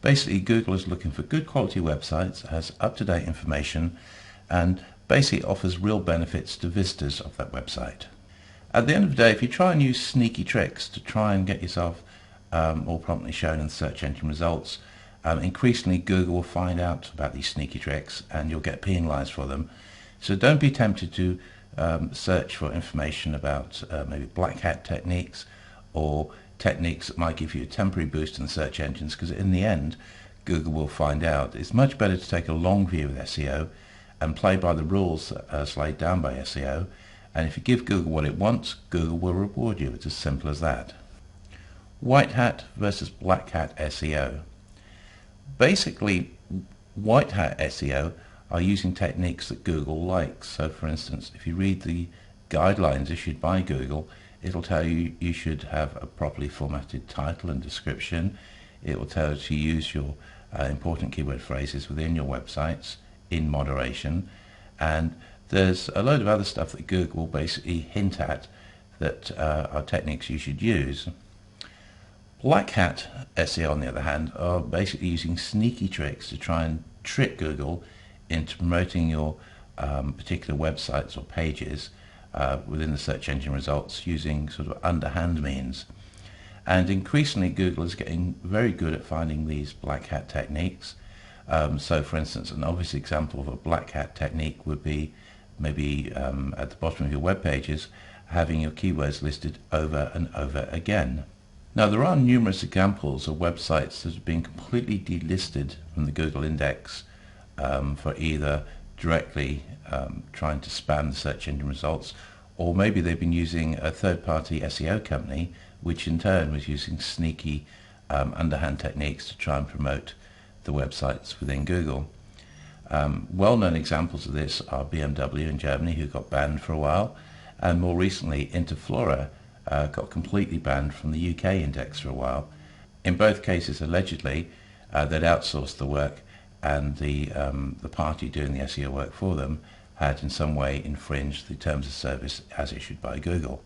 Basically, Google is looking for good quality websites, has up-to-date information, and basically offers real benefits to visitors of that website. At the end of the day, if you try and use sneaky tricks to try and get yourself more prominently shown in search engine results, increasingly Google will find out about these sneaky tricks and you'll get penalized for them. So don't be tempted to search for information about maybe black hat techniques or techniques that might give you a temporary boost in the search engines, because in the end Google will find out. It's much better to take a long view with SEO and play by the rules as laid down by SEO, and if you give Google what it wants, Google will reward you. It's as simple as that. White hat versus black hat SEO. Basically, white hat SEO are using techniques that Google likes. So for instance, if you read the guidelines issued by Google, it'll tell you you should have a properly formatted title and description. It will tell you to use your important keyword phrases within your websites in moderation, and there's a load of other stuff that Google will basically hint at that are techniques you should use. Black hat SEO, on the other hand, are basically using sneaky tricks to try and trick Google into promoting your particular websites or pages within the search engine results using sort of underhand means. And increasingly Google is getting very good at finding these black hat techniques. So for instance, an obvious example of a black hat technique would be maybe at the bottom of your web pages having your keywords listed over and over again. Now there are numerous examples of websites that have been completely delisted from the Google index for either directly trying to spam the search engine results, or maybe they've been using a third-party SEO company which in turn was using sneaky underhand techniques to try and promote the websites within Google. Well-known examples of this are BMW in Germany, who got banned for a while, and more recently Interflora got completely banned from the UK index for a while. In both cases, allegedly, they'd outsourced the work, and the party doing the SEO work for them had in some way infringed the terms of service as issued by Google.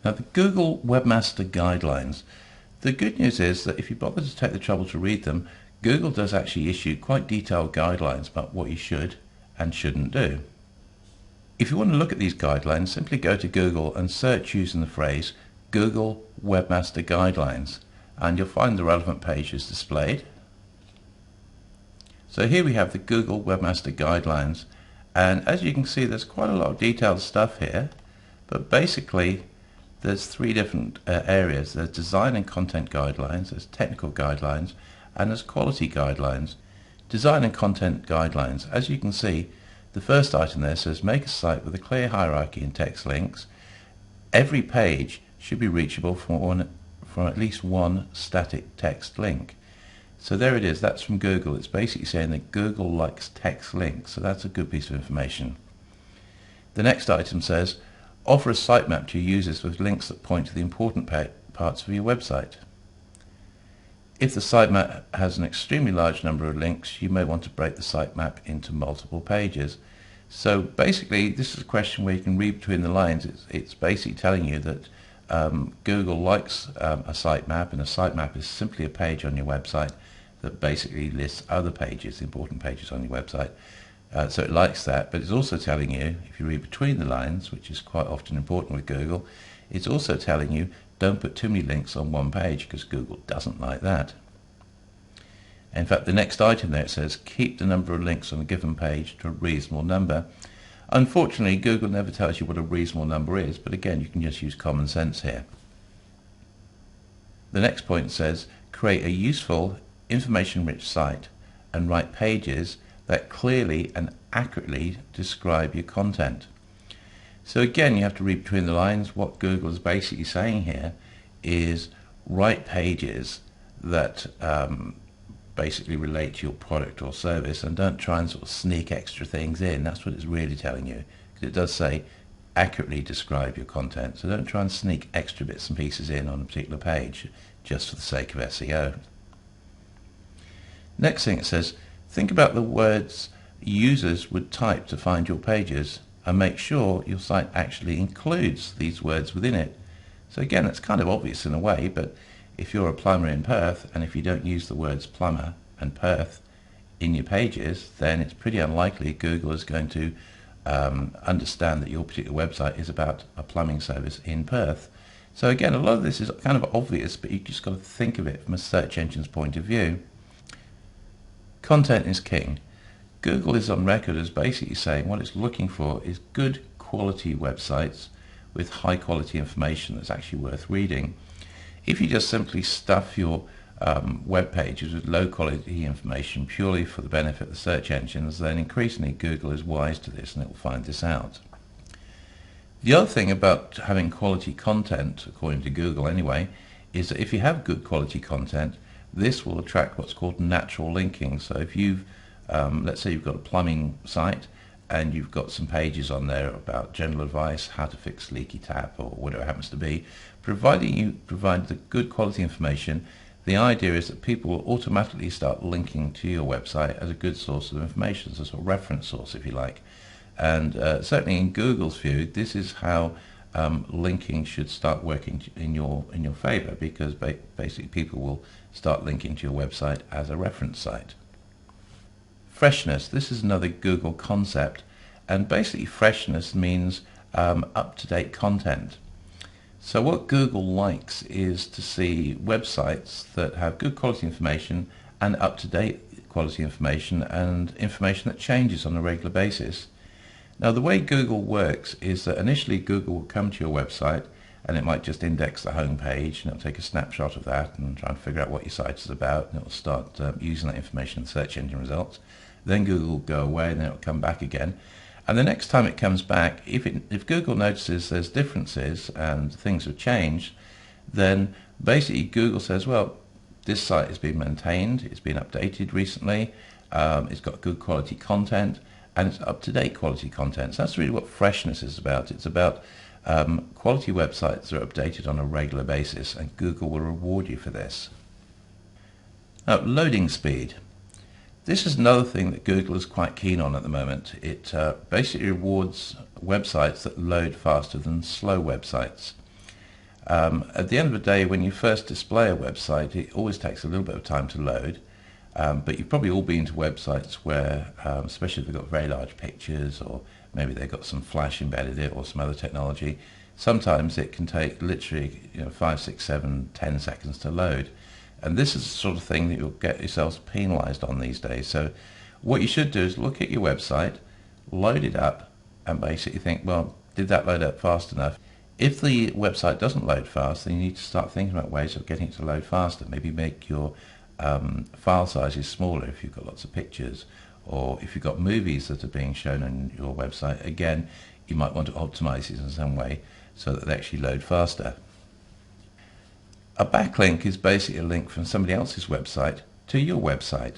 Now the Google Webmaster Guidelines, the good news is that if you bother to take the trouble to read them, Google does actually issue quite detailed guidelines about what you should and shouldn't do. If you want to look at these guidelines, simply go to Google and search using the phrase Google Webmaster Guidelines, and you'll find the relevant pages displayed. So here we have the Google Webmaster Guidelines, and as you can see there's quite a lot of detailed stuff here, but basically there's three different areas. There's design and content guidelines, there's technical guidelines, and there's quality guidelines. Design and content guidelines, as you can see, the first item there says make a site with a clear hierarchy and text links. Every page should be reachable from at least one static text link. So there it is, that's from Google. It's basically saying that Google likes text links, so that's a good piece of information. The next item says offer a sitemap to your users with links that point to the important parts of your website. If the sitemap has an extremely large number of links, you may want to break the sitemap into multiple pages. So basically this is a question where you can read between the lines. It's basically telling you that Google likes a sitemap, and a sitemap is simply a page on your website that basically lists other pages, important pages on your website. So it likes that, but it's also telling you, if you read between the lines, which is quite often important with Google, it's also telling you don't put too many links on one page, because Google doesn't like that. In fact, the next item there says keep the number of links on a given page to a reasonable number. Unfortunately, Google never tells you what a reasonable number is, but again, you can just use common sense here. The next point says create a useful, information-rich site and write pages that clearly and accurately describe your content. So again, you have to read between the lines. What Google is basically saying here is write pages that basically relate to your product or service, and don't try and sort of sneak extra things in. That's what it's really telling you, because it does say accurately describe your content. So don't try and sneak extra bits and pieces in on a particular page just for the sake of SEO. Next thing it says, think about the words users would type to find your pages and make sure your site actually includes these words within it. So again, it's kind of obvious in a way, but if you're a plumber in Perth, and if you don't use the words plumber and Perth in your pages, then it's pretty unlikely Google is going to understand that your particular website is about a plumbing service in Perth. So again, a lot of this is kind of obvious, but you just got to think of it from a search engine's point of view. Content is king. Google is on record as basically saying what it's looking for is good quality websites with high quality information that's actually worth reading. If you just simply stuff your web pages with low quality information purely for the benefit of the search engines, then increasingly Google is wise to this and it will find this out. The other thing about having quality content, according to Google anyway, is that if you have good quality content, this will attract what's called natural linking. So if you've, let's say you've got a plumbing site and you've got some pages on there about general advice, how to fix leaky tap or whatever it happens to be, providing you provide the good quality information, the idea is that people will automatically start linking to your website as a good source of information, as a sort of reference source if you like. And certainly in Google's view, this is how linking should start working in your favor, because basically people will start linking to your website as a reference site. Freshness, this is another Google concept, and basically freshness means up-to-date content. So what Google likes is to see websites that have good quality information and up-to-date quality information and information that changes on a regular basis. Now the way Google works is that initially Google will come to your website and it might just index the home page, and it'll take a snapshot of that and try and figure out what your site is about, and it'll start using that information in search engine results. Then Google will go away and then it'll come back again. And the next time it comes back, if Google notices there's differences and things have changed, then basically Google says, well, this site has been maintained, it's been updated recently, it's got good quality content, and it's up-to-date quality content. So that's really what freshness is about. It's about quality websites that are updated on a regular basis, and Google will reward you for this. Now, loading speed. This is another thing that Google is quite keen on at the moment. It basically rewards websites that load faster than slow websites. At the end of the day, when you first display a website, it always takes a little bit of time to load. But you've probably all been to websites where, especially if they've got very large pictures, or maybe they've got some flash embedded in it or some other technology, sometimes it can take literally 5, 6, 7, 10 seconds to load. And this is the sort of thing that you'll get yourselves penalized on these days. So what you should do is look at your website, load it up, and basically think, well, did that load up fast enough? If the website doesn't load fast, then you need to start thinking about ways of getting it to load faster. Maybe make your file sizes smaller if you've got lots of pictures, or if you've got movies that are being shown on your website. Again, you might want to optimize it in some way so that they actually load faster. A backlink is basically a link from somebody else's website to your website.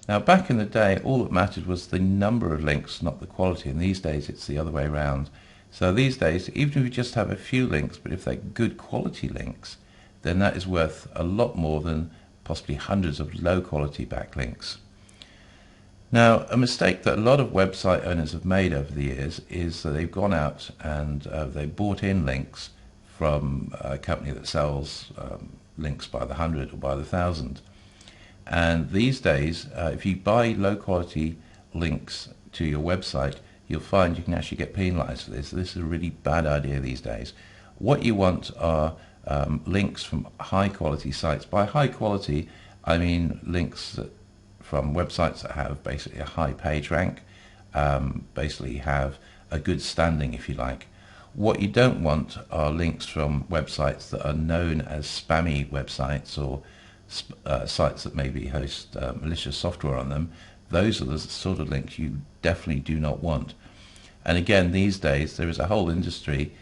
Now, back in the day, all that mattered was the number of links, not the quality, and these days it's the other way around. So these days, even if you just have a few links, but if they're good quality links, then that is worth a lot more than possibly hundreds of low quality backlinks. Now, a mistake that a lot of website owners have made over the years is that they've gone out and they bought in links from a company that sells links by the 100 or by the 1,000. And these days, if you buy low quality links to your website, you'll find you can actually get penalized for this. This is a really bad idea these days. What you want are links from high quality sites. By high quality, I mean links from websites that have basically a high page rank, basically have a good standing, if you like. What you don't want are links from websites that are known as spammy websites, or sites that maybe host malicious software on them. Those are the sort of links you definitely do not want. And again, these days there is a whole industry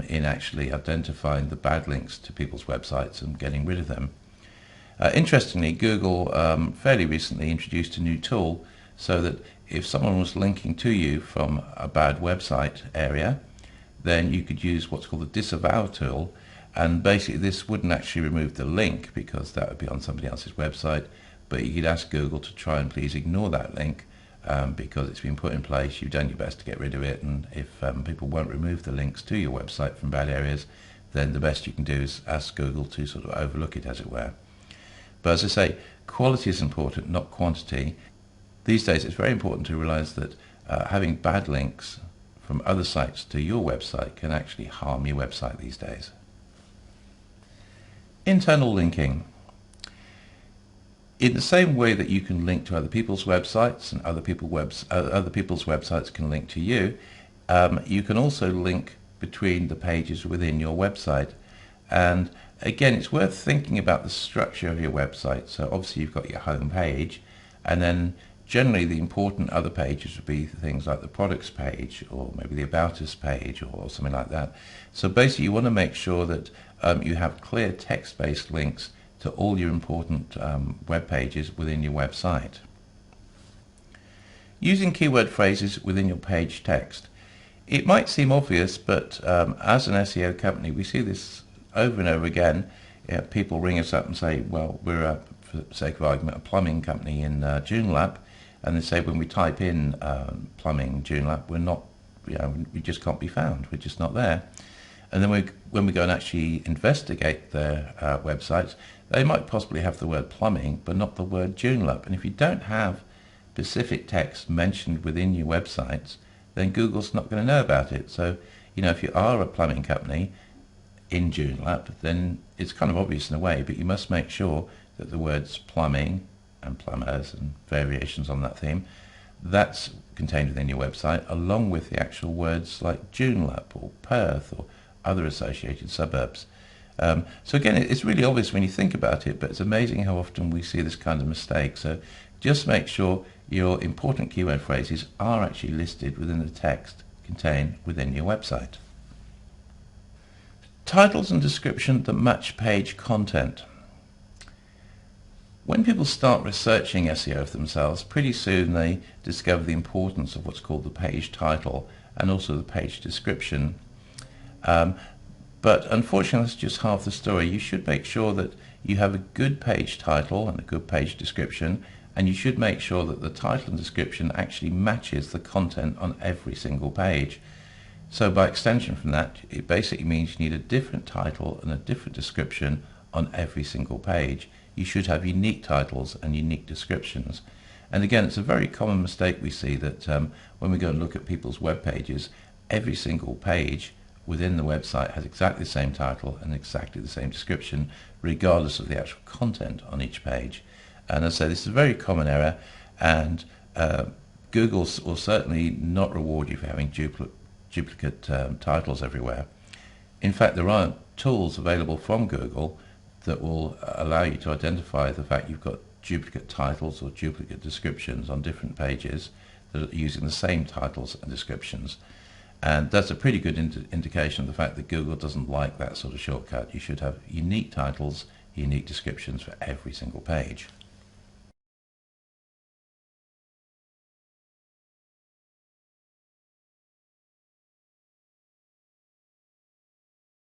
in actually identifying the bad links to people's websites and getting rid of them. Interestingly, Google fairly recently introduced a new tool so that if someone was linking to you from a bad website area, then you could use what's called the disavow tool, and basically this wouldn't actually remove the link because that would be on somebody else's website, but you could ask Google to try and please ignore that link because it's been put in place, you've done your best to get rid of it, and if people won't remove the links to your website from bad areas, then the best you can do is ask Google to sort of overlook it, as it were. But as I say, quality is important, not quantity. These days it's very important to realize that having bad links from other sites to your website can actually harm your website these days. Internal linking. In the same way that you can link to other people's websites and other people's websites can link to you, you can also link between the pages within your website. And again, it's worth thinking about the structure of your website. So obviously you've got your home page, and then generally the important other pages would be things like the products page, or maybe the about us page, or something like that. So basically you want to make sure that you have clear text-based links to all your important web pages within your website. Using keyword phrases within your page text. It might seem obvious, but as an SEO company, we see this over and over again. People ring us up and say, well, we're, for the sake of argument, a plumbing company in Joondalup, and they say when we type in plumbing Joondalup, we're not, we just can't be found. We're just not there. And then when we go and actually investigate their websites, they might possibly have the word plumbing, but not the word Joondalup. And if you don't have specific text mentioned within your websites, then Google's not going to know about it. So, if you are a plumbing company in Joondalup, then it's kind of obvious in a way, but you must make sure that the words plumbing and plumbers and variations on that theme, that's contained within your website, along with the actual words like Joondalup or Perth or other associated suburbs. So again, it's really obvious when you think about it, but it's amazing how often we see this kind of mistake. So just make sure your important keyword phrases are actually listed within the text contained within your website. Titles and description that match page content. When people start researching SEO for themselves, pretty soon they discover the importance of what's called the page title and also the page description. But unfortunately, that's just half the story. You should make sure that you have a good page title and a good page description, and you should make sure that the title and description actually matches the content on every single page. So by extension from that, it basically means you need a different title and a different description on every single page. You should have unique titles and unique descriptions. And again, it's a very common mistake we see that when we go and look at people's web pages, every single page within the website has exactly the same title and exactly the same description, regardless of the actual content on each page. And as I say, this is a very common error, and Google will certainly not reward you for having duplicate titles everywhere. In fact, there are tools available from Google that will allow you to identify the fact you've got duplicate titles or duplicate descriptions on different pages that are using the same titles and descriptions. And that's a pretty good indication of the fact that Google doesn't like that sort of shortcut. You should have unique titles, unique descriptions for every single page.